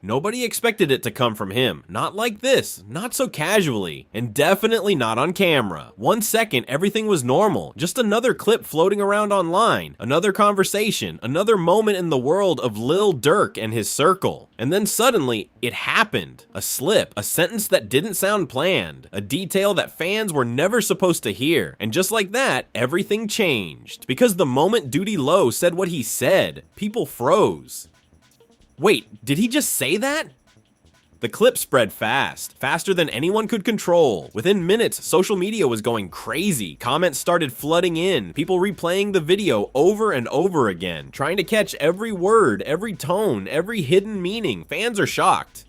Nobody expected it to come from him. Not like this, not so casually, and definitely not on camera. 1 second, everything was normal. Just another clip floating around online, another conversation, another moment in the world of Lil Durk and his circle. And then suddenly, it happened. A slip, a sentence that didn't sound planned, a detail that fans were never supposed to hear. And just like that, everything changed. Because the moment Duty Low said what he said, people froze. Wait, did he just say that? The clip spread fast, faster than anyone could control. Within minutes, social media was going crazy. Comments started flooding in, people replaying the video over and over again, trying to catch every word, every tone, every hidden meaning. Fans are shocked.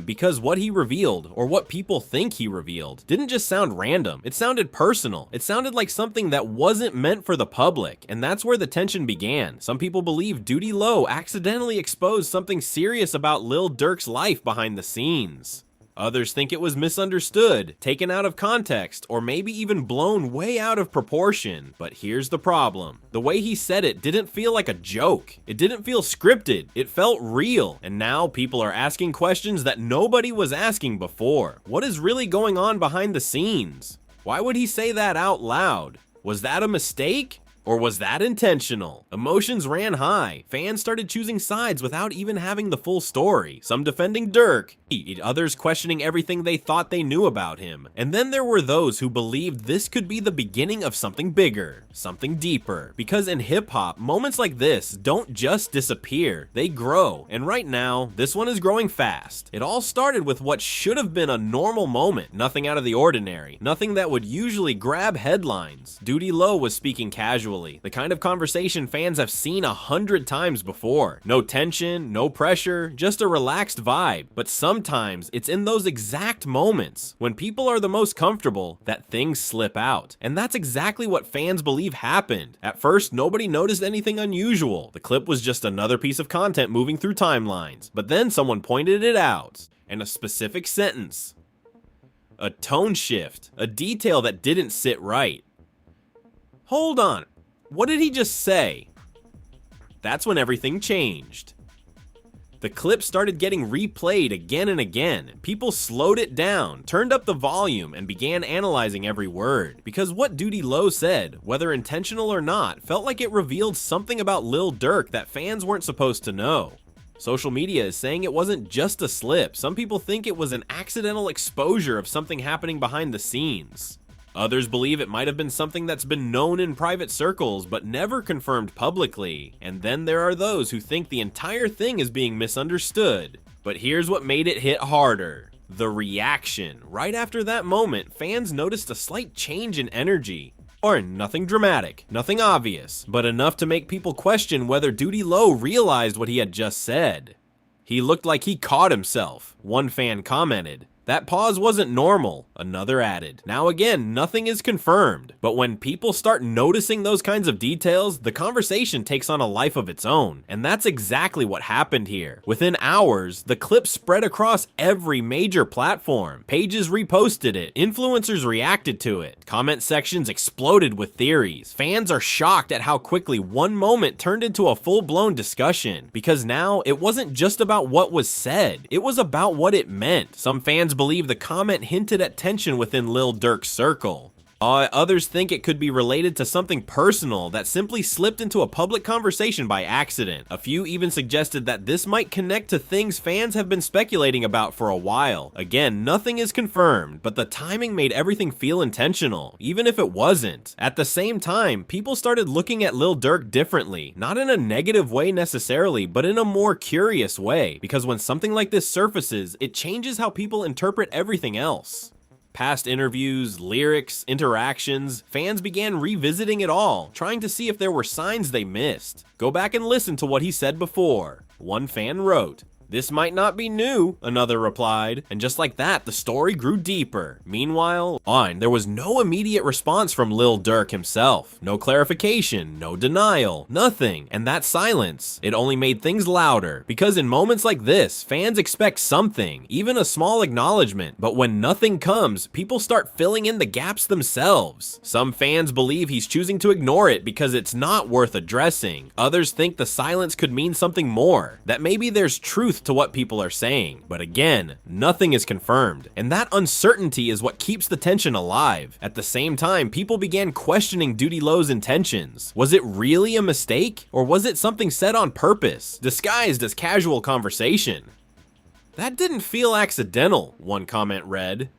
Because what he revealed, or what people think he revealed, didn't just sound random. It sounded personal. It sounded like something that wasn't meant for the public, and that's where the tension began. Some people believe Duty Low accidentally exposed something serious about Lil Durk's life behind the scenes. Others think it was misunderstood, taken out of context, or maybe even blown way out of proportion. But here's the problem. The way he said it didn't feel like a joke. It didn't feel scripted. It felt real. And now people are asking questions that nobody was asking before. What is really going on behind the scenes? Why would he say that out loud? Was that a mistake? Or was that intentional? Emotions ran high. Fans started choosing sides without even having the full story. Some defending Durk, others questioning everything they thought they knew about him. And then there were those who believed this could be the beginning of something bigger, something deeper. Because in hip-hop, moments like this don't just disappear, they grow. And right now, this one is growing fast. It all started with what should have been a normal moment, nothing out of the ordinary, nothing that would usually grab headlines. Duty Low was speaking casually, the kind of conversation fans have seen 100 times before. No tension, no pressure, just a relaxed vibe. But sometimes it's in those exact moments, when people are the most comfortable, that things slip out. And that's exactly what fans believe happened. At first, nobody noticed anything unusual. The clip was just another piece of content moving through timelines. But then someone pointed it out, and a specific sentence, a tone shift, a detail that didn't sit right. Hold on. What did he just say? That's when everything changed. The clip started getting replayed again and again. People slowed it down, turned up the volume, and began analyzing every word. Because what Duty Low said, whether intentional or not, felt like it revealed something about Lil Durk that fans weren't supposed to know. Social media is saying it wasn't just a slip. Some people think it was an accidental exposure of something happening behind the scenes. Others believe it might have been something that's been known in private circles but never confirmed publicly. And then there are those who think the entire thing is being misunderstood. But here's what made it hit harder. The reaction. Right after that moment, fans noticed a slight change in energy. Or nothing dramatic, nothing obvious, but enough to make people question whether Duty Low realized what he had just said. He looked like he caught himself, one fan commented. That pause wasn't normal, another added. Now again, nothing is confirmed, but when people start noticing those kinds of details, the conversation takes on a life of its own, and that's exactly what happened here. Within hours, the clip spread across every major platform. Pages reposted it, influencers reacted to it, comment sections exploded with theories. Fans are shocked at how quickly one moment turned into a full-blown discussion, because now it wasn't just about what was said, it was about what it meant. Some fans believe the comment hinted at tension within Lil Durk's circle. Others think it could be related to something personal that simply slipped into a public conversation by accident. A few even suggested that this might connect to things fans have been speculating about for a while. Again, nothing is confirmed, but the timing made everything feel intentional, even if it wasn't. At the same time, people started looking at Lil Durk differently, not in a negative way necessarily, but in a more curious way, because when something like this surfaces, it changes how people interpret everything else. Past interviews, lyrics, interactions, fans began revisiting it all, trying to see if there were signs they missed. Go back and listen to what he said before. One fan wrote, "This might not be new," another replied, and just like that, the story grew deeper. Meanwhile, there was no immediate response from Lil Durk himself. No clarification, no denial, nothing. And that silence, it only made things louder. Because in moments like this, fans expect something, even a small acknowledgement. But when nothing comes, people start filling in the gaps themselves. Some fans believe he's choosing to ignore it because it's not worth addressing. Others think the silence could mean something more, that maybe there's truth truth to what people are saying. But again, nothing is confirmed, and that uncertainty is what keeps the tension alive. At the same time, people began questioning Duty Lo's intentions. Was it really a mistake, or was it something said on purpose, disguised as casual conversation? "That didn't feel accidental," one comment read.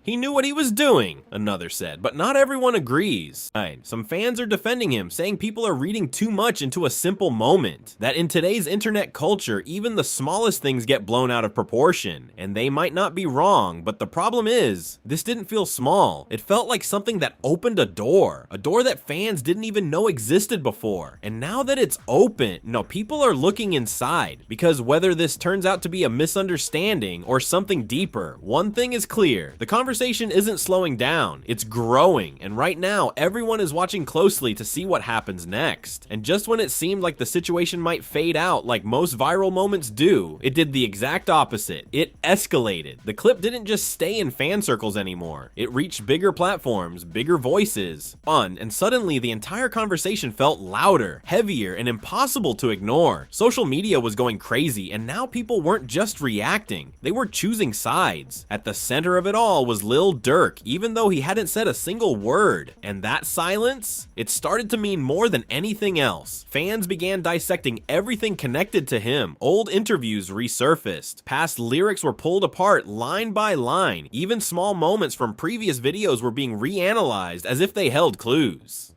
"He knew what he was doing," another said, but not everyone agrees. Some fans are defending him, saying people are reading too much into a simple moment, that in today's internet culture, even the smallest things get blown out of proportion, and they might not be wrong, but the problem is, this didn't feel small. It felt like something that opened a door that fans didn't even know existed before, and now that it's open, people are looking inside, because whether this turns out to be a misunderstanding or something deeper, one thing is clear: the conversation isn't slowing down, it's growing, and right now everyone is watching closely to see what happens next. And just when it seemed like the situation might fade out like most viral moments do, it did the exact opposite. It escalated. The clip didn't just stay in fan circles anymore. It reached bigger platforms, bigger voices, and suddenly the entire conversation felt louder, heavier, and impossible to ignore. Social media was going crazy, and now people weren't just reacting, they were choosing sides. At the center of it all was Lil Durk, even though he hadn't said a single word. And that silence? It started to mean more than anything else. Fans began dissecting everything connected to him. Old interviews resurfaced. Past lyrics were pulled apart line by line. Even small moments from previous videos were being reanalyzed as if they held clues.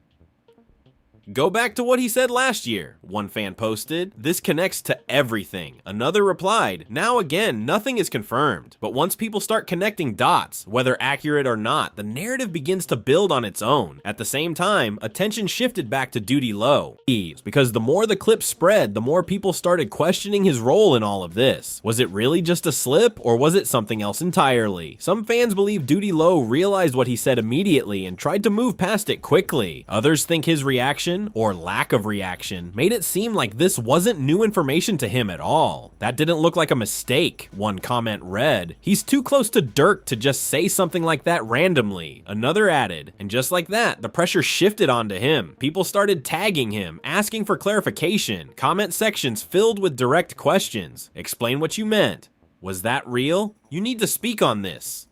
"Go back to what he said last year," one fan posted. "This connects to everything." Another replied, "Now again, nothing is confirmed. But once people start connecting dots, whether accurate or not, the narrative begins to build on its own." At the same time, attention shifted back to Duty Lo, because the more the clip spread, the more people started questioning his role in all of this. Was it really just a slip, or was it something else entirely? Some fans believe Duty Lo realized what he said immediately and tried to move past it quickly. Others think his reaction, or lack of reaction, made it seem like this wasn't new information to him at all. "That didn't look like a mistake," one comment read. "He's too close to Durk to just say something like that randomly," another added. And just like that, the pressure shifted onto him. People started tagging him, asking for clarification. Comment sections filled with direct questions. "Explain what you meant. Was that real? You need to speak on this."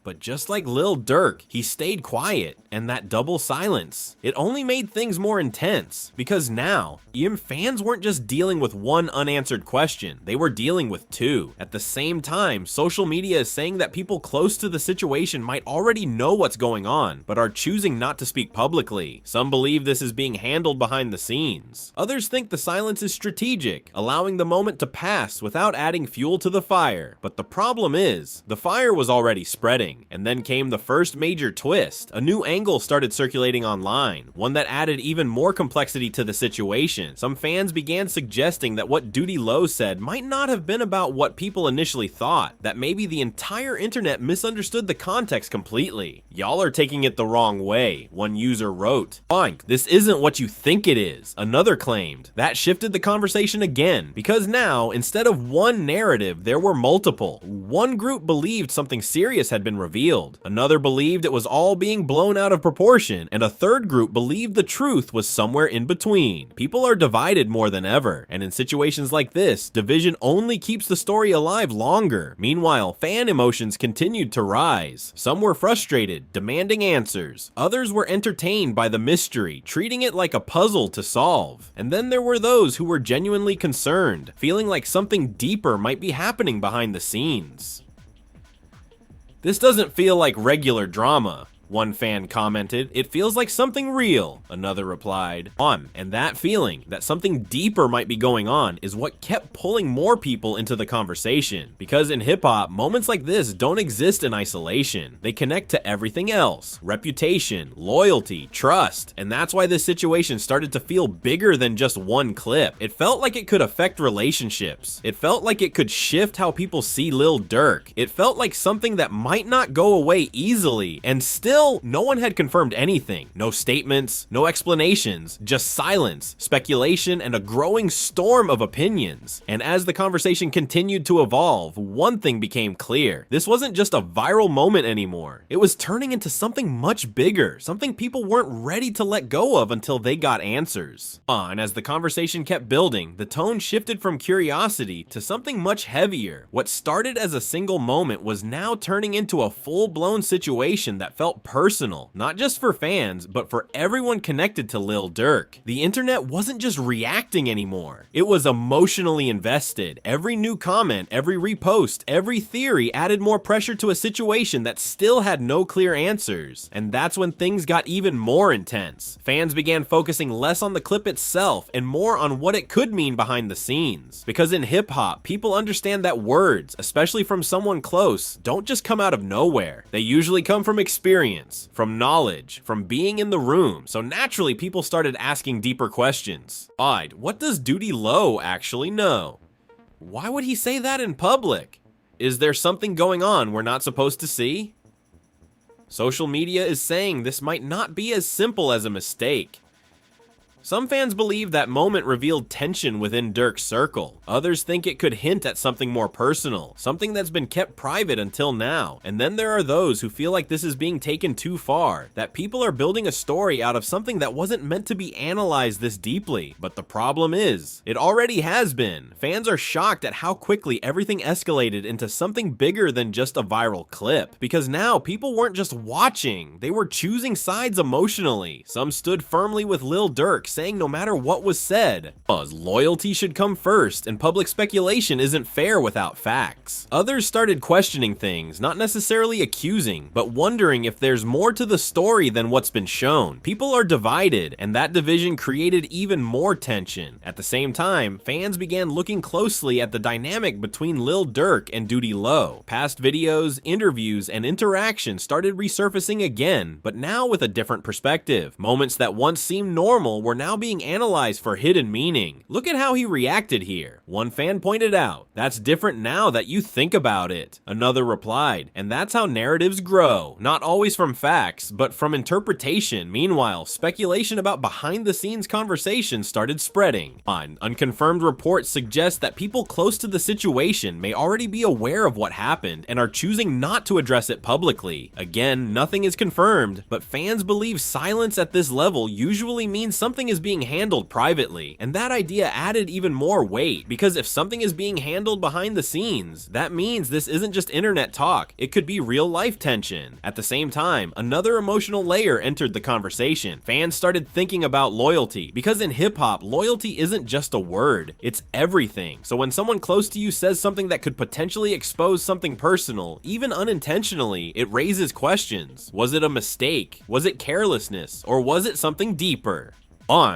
But just like Lil Durk, he stayed quiet, and that double silence, it only made things more intense, because now, fans weren't just dealing with one unanswered question, they were dealing with two. At the same time, social media is saying that people close to the situation might already know what's going on, but are choosing not to speak publicly. Some believe this is being handled behind the scenes. Others think the silence is strategic, allowing the moment to pass without adding fuel to the fire. But the problem is, the fire was already spreading. And then came the first major twist. A new angle started circulating online, one that added even more complexity to the situation. Some fans began suggesting that what Duty Lo said might not have been about what people initially thought, that maybe the entire internet misunderstood the context completely. "Y'all are taking it the wrong way," one user wrote. "Funk, this isn't what you think it is," another claimed. That shifted the conversation again, because now, instead of one narrative, there were multiple. One group believed something serious had been revealed. Another believed it was all being blown out of proportion, and a third group believed the truth was somewhere in between. People are divided more than ever, and in situations like this, division only keeps the story alive longer. Meanwhile, fan emotions continued to rise. Some were frustrated, demanding answers. Others were entertained by the mystery, treating it like a puzzle to solve. And then there were those who were genuinely concerned, feeling like something deeper might be happening behind the scenes. "This doesn't feel like regular drama," one fan commented. "It feels like something real," another replied. And that feeling that something deeper might be going on is what kept pulling more people into the conversation. Because in hip-hop, moments like this don't exist in isolation. They connect to everything else: reputation, loyalty, trust. And that's why this situation started to feel bigger than just one clip. It felt like it could affect relationships. It felt like it could shift how people see Lil Durk. It felt like something that might not go away easily and still Well, no one had confirmed anything. No statements, no explanations, just silence, speculation, and a growing storm of opinions. And as the conversation continued to evolve, one thing became clear. This wasn't just a viral moment anymore. It was turning into something much bigger, something people weren't ready to let go of until they got answers. And as the conversation kept building, the tone shifted from curiosity to something much heavier. What started as a single moment was now turning into a full-blown situation that felt personal, not just for fans, but for everyone connected to Lil Durk. The internet wasn't just reacting anymore. It was emotionally invested. Every new comment, every repost, every theory added more pressure to a situation that still had no clear answers. And that's when things got even more intense. Fans began focusing less on the clip itself and more on what it could mean behind the scenes. Because in hip-hop, people understand that words, especially from someone close, don't just come out of nowhere. They usually come from experience, from knowledge, from being in the room. So naturally, people started asking deeper questions. What does Duty Low actually know? Why would he say that in public? Is there something going on we're not supposed to see? Social media is saying this might not be as simple as a mistake. Some fans believe that moment revealed tension within Durk's circle. Others think it could hint at something more personal, something that's been kept private until now. And then there are those who feel like this is being taken too far, that people are building a story out of something that wasn't meant to be analyzed this deeply. But the problem is, it already has been. Fans are shocked at how quickly everything escalated into something bigger than just a viral clip. Because now people weren't just watching, they were choosing sides emotionally. Some stood firmly with Lil Durk, saying no matter what was said, loyalty should come first and public speculation isn't fair without facts. Others started questioning things, not necessarily accusing, but wondering if there's more to the story than what's been shown. People are divided, and that division created even more tension. At the same time, fans began looking closely at the dynamic between Lil Durk and Duty Low. Past videos, interviews, and interactions started resurfacing again, but now with a different perspective. Moments that once seemed normal were now being analyzed for hidden meaning. Look at how he reacted here. One fan pointed out, "That's different now that you think about it." Another replied, "And that's how narratives grow, not always from facts, but from interpretation." Meanwhile, speculation about behind-the-scenes conversations started spreading. Unconfirmed reports suggest that people close to the situation may already be aware of what happened and are choosing not to address it publicly. Again, nothing is confirmed, but fans believe silence at this level usually means something is being handled privately, and that idea added even more weight, because if something is being handled behind the scenes, that means this isn't just internet talk, it could be real life tension. At the same time, another emotional layer entered the conversation. Fans started thinking about loyalty, because in hip-hop, loyalty isn't just a word, it's everything. So when someone close to you says something that could potentially expose something personal, even unintentionally, it raises questions. Was it a mistake? Was it carelessness? Or was it something deeper?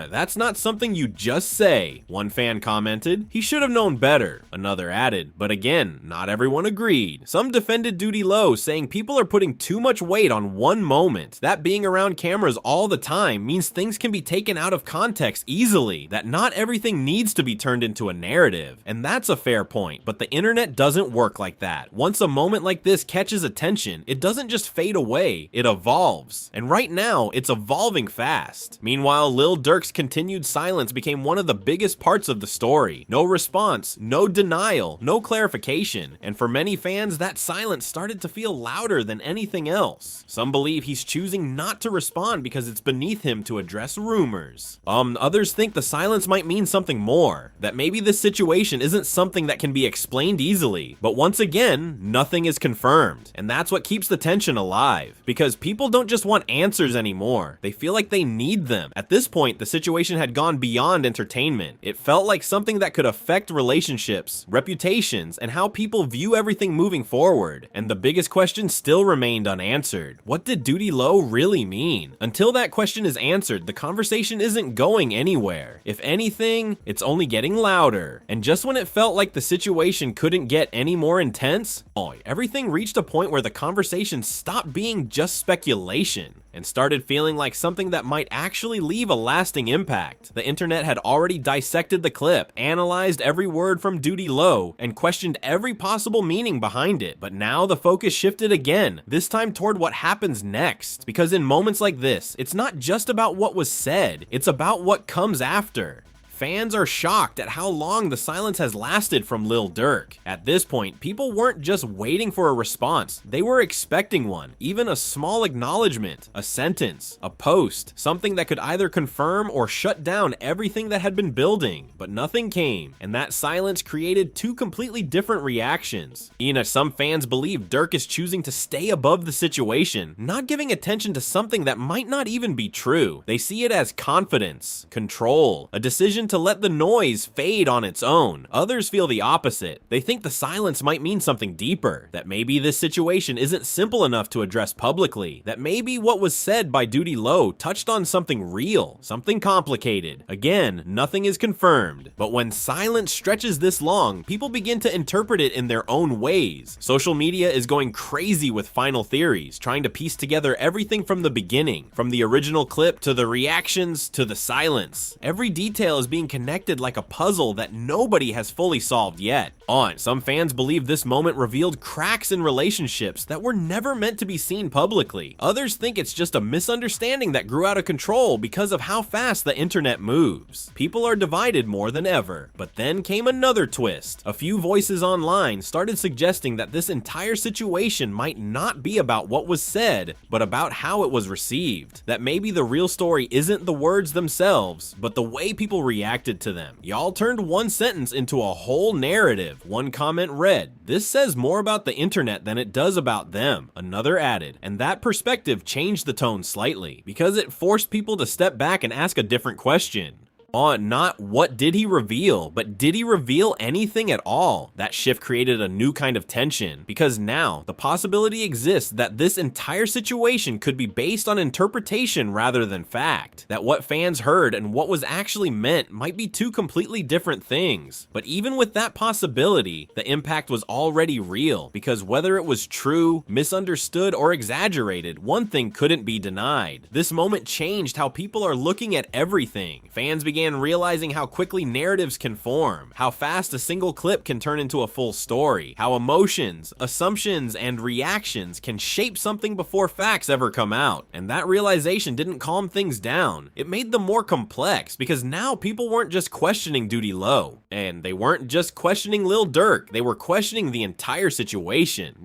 That's not something you just say, one fan commented. He should have known better, another added. But again, not everyone agreed. Some defended Duty Low, saying people are putting too much weight on one moment. That being around cameras all the time means things can be taken out of context easily, that not everything needs to be turned into a narrative. And that's a fair point, but the internet doesn't work like that. Once a moment like this catches attention, it doesn't just fade away, it evolves. And right now, it's evolving fast. Meanwhile, Lil Durk's continued silence became one of the biggest parts of the story. No response, no denial, no clarification, and for many fans, that silence started to feel louder than anything else. Some believe he's choosing not to respond because it's beneath him to address rumors. Others think the silence might mean something more, that maybe this situation isn't something that can be explained easily. But once again, nothing is confirmed, and that's what keeps the tension alive, because people don't just want answers anymore, they feel like they need them. At this point, the situation had gone beyond entertainment. It felt like something that could affect relationships, reputations, and how people view everything moving forward. And the biggest question still remained unanswered. What did Duty Low really mean? Until that question is answered, the conversation isn't going anywhere. If anything, it's only getting louder. And just when it felt like the situation couldn't get any more intense, everything reached a point where the conversation stopped being just speculation and started feeling like something that might actually leave a lasting impact. The internet had already dissected the clip, analyzed every word from Duty Low, and questioned every possible meaning behind it. But now the focus shifted again, this time toward what happens next. Because in moments like this, it's not just about what was said, it's about what comes after. Fans are shocked at how long the silence has lasted from Lil Durk. At this point, people weren't just waiting for a response, they were expecting one. Even a small acknowledgement, a sentence, a post, something that could either confirm or shut down everything that had been building. But nothing came, and that silence created two completely different reactions. Some fans believe Durk is choosing to stay above the situation, not giving attention to something that might not even be true. They see it as confidence, control, a decision to let the noise fade on its own. Others feel the opposite. They think the silence might mean something deeper, that maybe this situation isn't simple enough to address publicly, that maybe what was said by Duty Low touched on something real, something complicated. Again, nothing is confirmed, but when silence stretches this long, people begin to interpret it in their own ways. Social media is going crazy with final theories, trying to piece together everything from the beginning, from the original clip to the reactions to the silence. Every detail is being connected like a puzzle that nobody has fully solved yet. Some fans believe this moment revealed cracks in relationships that were never meant to be seen publicly. Others think it's just a misunderstanding that grew out of control because of how fast the internet moves. People are divided more than ever. But then came another twist. A few voices online started suggesting that this entire situation might not be about what was said, but about how it was received. That maybe the real story isn't the words themselves, but the way people reacted to them. Y'all turned one sentence into a whole narrative. One comment read, "This says more about the internet than it does about them." Another added, and that perspective changed the tone slightly, because it forced people to step back and ask a different question. Not what did he reveal, but did he reveal anything at all? That shift created a new kind of tension, because now the possibility exists that this entire situation could be based on interpretation rather than fact. That what fans heard and what was actually meant might be two completely different things. But even with that possibility, the impact was already real, because whether it was true, misunderstood, or exaggerated, one thing couldn't be denied. This moment changed how people are looking at everything. Fans began realizing how quickly narratives can form, how fast a single clip can turn into a full story, how emotions, assumptions, and reactions can shape something before facts ever come out. And that realization didn't calm things down. It made them more complex, because now people weren't just questioning Duty Low, and they weren't just questioning Lil Durk, they were questioning the entire situation.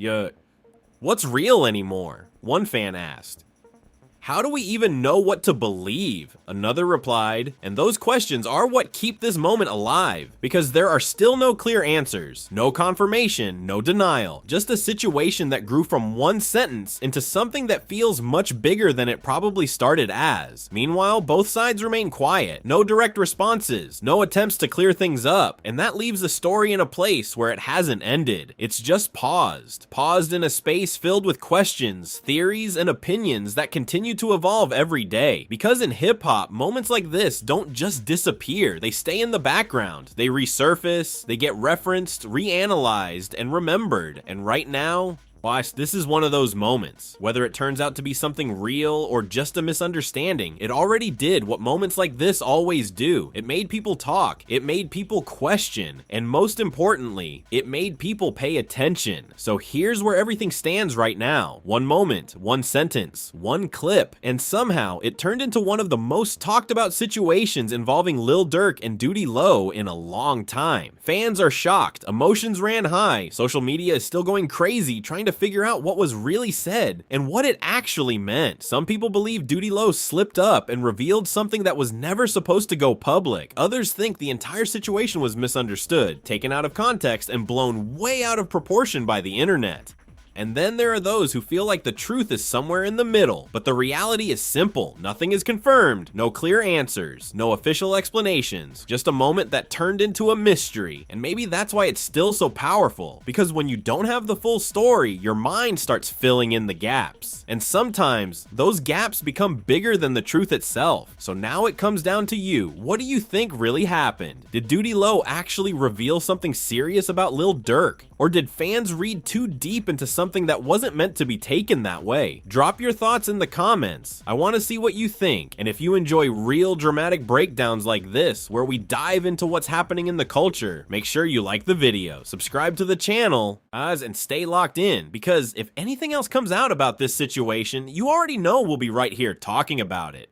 What's real anymore? One fan asked. How do we even know what to believe? Another replied, and those questions are what keep this moment alive, because there are still no clear answers, no confirmation, no denial, just a situation that grew from one sentence into something that feels much bigger than it probably started as. Meanwhile, both sides remain quiet, no direct responses, no attempts to clear things up, and that leaves the story in a place where it hasn't ended. It's just paused in a space filled with questions, theories, and opinions that continue to evolve every day. Because in hip-hop, moments like this don't just disappear, they stay in the background, they resurface, they get referenced, reanalyzed, and remembered. And right now, this is one of those moments. Whether it turns out to be something real or just a misunderstanding, it already did what moments like this always do. It made people talk, it made people question, and most importantly, it made people pay attention. So here's where everything stands right now. One moment, one sentence, one clip, and somehow it turned into one of the most talked about situations involving Lil Durk and Duty Low in a long time. Fans are shocked, emotions ran high, social media is still going crazy trying to figure out what was really said and what it actually meant. Some people believe Duty Low slipped up and revealed something that was never supposed to go public. Others think the entire situation was misunderstood, taken out of context, and blown way out of proportion by the internet. And then there are those who feel like the truth is somewhere in the middle, but the reality is simple. Nothing is confirmed, no clear answers, no official explanations, just a moment that turned into a mystery. And maybe that's why it's still so powerful, because when you don't have the full story, your mind starts filling in the gaps. And sometimes those gaps become bigger than the truth itself. So now it comes down to you. What do you think really happened? Did Duty Low actually reveal something serious about Lil Durk? Or did fans read too deep into something that wasn't meant to be taken that way? Drop your thoughts in the comments. I want to see what you think, and if you enjoy real dramatic breakdowns like this, where we dive into what's happening in the culture, make sure you like the video, subscribe to the channel, and stay locked in, because if anything else comes out about this situation, you already know we'll be right here talking about it.